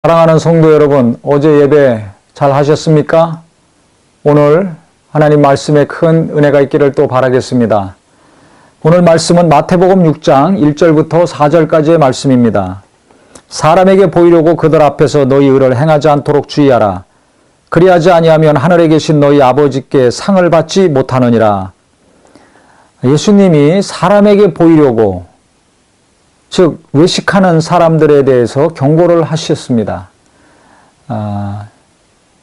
사랑하는 성도 여러분, 어제 예배 잘 하셨습니까? 오늘 하나님 말씀에 큰 은혜가 있기를 또 바라겠습니다. 오늘 말씀은 마태복음 6장 1절부터 4절까지의 말씀입니다. 사람에게 보이려고 그들 앞에서 너희 의를 행하지 않도록 주의하라. 그리하지 아니하면 하늘에 계신 너희 아버지께 상을 받지 못하느니라. 예수님이 사람에게 보이려고, 즉 외식하는 사람들에 대해서 경고를 하셨습니다.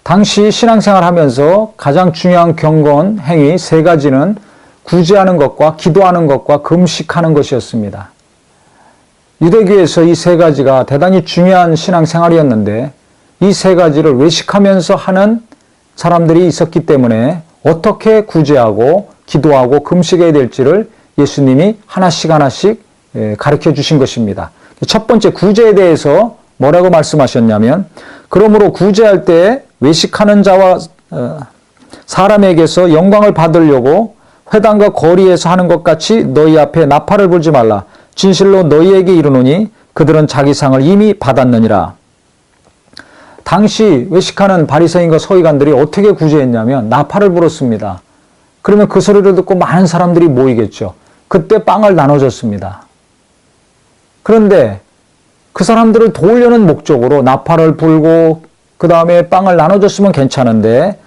당시 신앙생활 하면서 가장 중요한 경건 행위 세 가지는 구제하는 것과 기도하는 것과 금식하는 것이었습니다. 유대교에서 이 세 가지가 대단히 중요한 신앙생활이었는데 이 세 가지를 외식하면서 하는 사람들이 있었기 때문에 어떻게 구제하고 기도하고 금식해야 될지를 예수님이 하나씩 가르쳐 주신 것입니다. 첫 번째 구제에 대해서 뭐라고 말씀하셨냐면, 그러므로 구제할 때 외식하는 자와 사람에게서 영광을 받으려고 회당과 거리에서 하는 것 같이 너희 앞에 나팔을 불지 말라. 진실로 너희에게 이르노니 그들은 자기 상을 이미 받았느니라. 당시 외식하는 바리새인과 서기관들이 어떻게 구제했냐면 나팔을 불었습니다. 그러면 그 소리를 듣고 많은 사람들이 모이겠죠. 그때 빵을 나눠줬습니다. 그런데 그 사람들을 도우려는 목적으로 나팔을 불고 그 다음에 빵을 나눠줬으면 괜찮은데,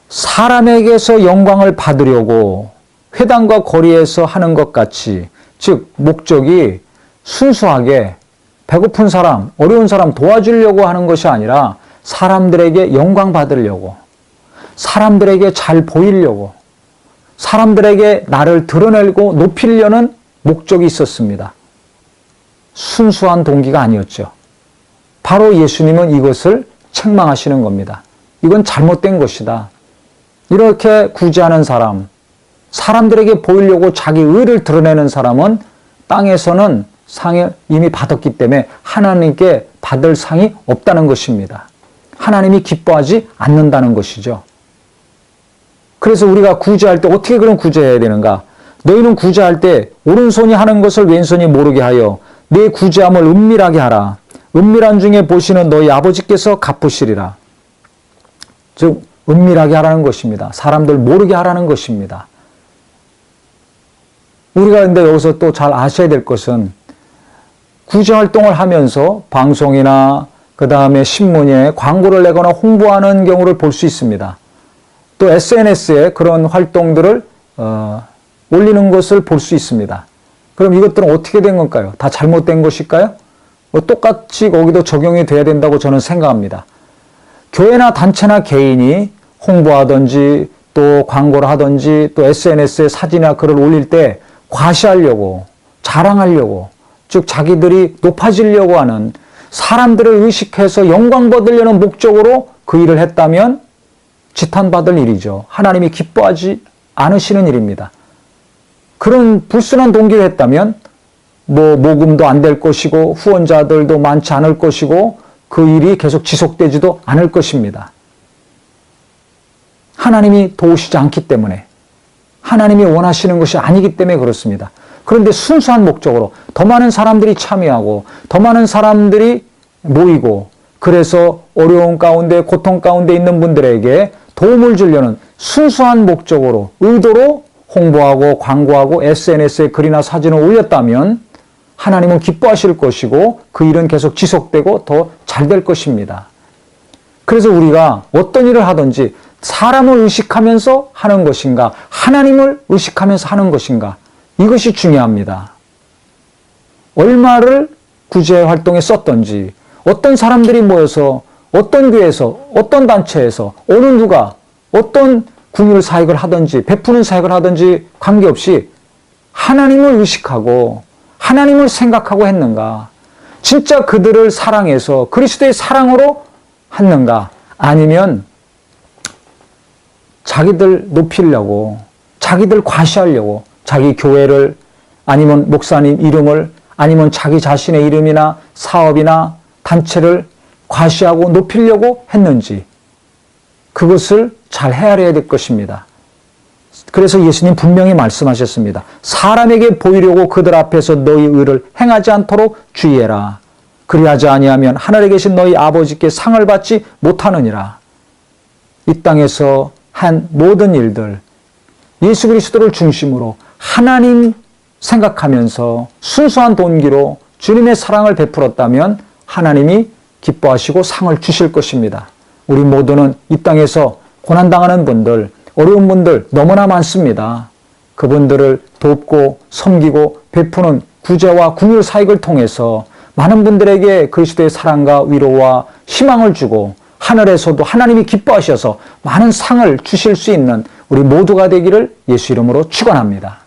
사람에게서 영광을 받으려고 회당과 거리에서 하는 것 같이, 즉 목적이 순수하게 배고픈 사람, 어려운 사람 도와주려고 하는 것이 아니라 사람들에게 영광 받으려고, 사람들에게 잘 보이려고, 사람들에게 나를 드러내고 높이려는 목적이 있었습니다. 순수한 동기가 아니었죠. 바로 예수님은 이것을 책망하시는 겁니다. 이건 잘못된 것이다. 이렇게 구제하는 사람, 사람들에게 보이려고 자기 의를 드러내는 사람은 땅에서는 상을 이미 받았기 때문에 하나님께 받을 상이 없다는 것입니다. 하나님이 기뻐하지 않는다는 것이죠. 그래서 우리가 구제할 때 어떻게 그런 구제해야 되는가? 너희는 구제할 때 오른손이 하는 것을 왼손이 모르게 하여 내 구제함을 은밀하게 하라. 은밀한 중에 보시는 너희 아버지께서 갚으시리라. 즉 은밀하게 하라는 것입니다. 사람들 모르게 하라는 것입니다. 우리가 근데 여기서 또 잘 아셔야 될 것은, 구제 활동을 하면서 방송이나 그 다음에 신문에 광고를 내거나 홍보하는 경우를 볼 수 있습니다. 또 SNS에 그런 활동들을 올리는 것을 볼 수 있습니다. 그럼 이것들은 어떻게 된 건가요? 다 잘못된 것일까요? 똑같이 거기도 적용이 돼야 된다고 저는 생각합니다. 교회나 단체나 개인이 홍보하든지 또 광고를 하든지 또 SNS에 사진이나 글을 올릴 때 과시하려고, 자랑하려고, 즉 자기들이 높아지려고 하는, 사람들을 의식해서 영광 받으려는 목적으로 그 일을 했다면 지탄받을 일이죠. 하나님이 기뻐하지 않으시는 일입니다. 그런 불순한 동기를 했다면 모금도 안 될 것이고 후원자들도 많지 않을 것이고 그 일이 계속 지속되지도 않을 것입니다. 하나님이 도우시지 않기 때문에, 하나님이 원하시는 것이 아니기 때문에 그렇습니다. 그런데 순수한 목적으로 더 많은 사람들이 참여하고 더 많은 사람들이 모이고, 그래서 어려운 가운데 고통 가운데 있는 분들에게 도움을 주려는 순수한 목적으로 의도로 홍보하고 광고하고 SNS에 글이나 사진을 올렸다면 하나님은 기뻐하실 것이고 그 일은 계속 지속되고 더 잘 될 것입니다. 그래서 우리가 어떤 일을 하든지 사람을 의식하면서 하는 것인가, 하나님을 의식하면서 하는 것인가, 이것이 중요합니다. 얼마를 구제 활동에 썼던지, 어떤 사람들이 모여서 어떤 교회에서 어떤 단체에서 어느 누가 어떤 궁율 사역을 하든지 베푸는 사역을 하든지 관계없이 하나님을 의식하고 하나님을 생각하고 했는가, 진짜 그들을 사랑해서 그리스도의 사랑으로 했는가, 아니면 자기들 높이려고, 자기들 과시하려고, 자기 교회를, 아니면 목사님 이름을, 아니면 자기 자신의 이름이나 사업이나 단체를 과시하고 높이려고 했는지, 그것을 잘 헤아려야 될 것입니다. 그래서 예수님 분명히 말씀하셨습니다. 사람에게 보이려고 그들 앞에서 너희 의를 행하지 않도록 주의해라. 그리하지 아니하면 하늘에 계신 너희 아버지께 상을 받지 못하느니라. 이 땅에서 한 모든 일들, 예수 그리스도를 중심으로 하나님 생각하면서 순수한 동기로 주님의 사랑을 베풀었다면 하나님이 기뻐하시고 상을 주실 것입니다. 우리 모두는 이 땅에서 고난당하는 분들, 어려운 분들 너무나 많습니다. 그분들을 돕고 섬기고 베푸는 구제와 긍휼 사역을 통해서 많은 분들에게 그리스도의 사랑과 위로와 희망을 주고 하늘에서도 하나님이 기뻐하셔서 많은 상을 주실 수 있는 우리 모두가 되기를 예수 이름으로 축원합니다.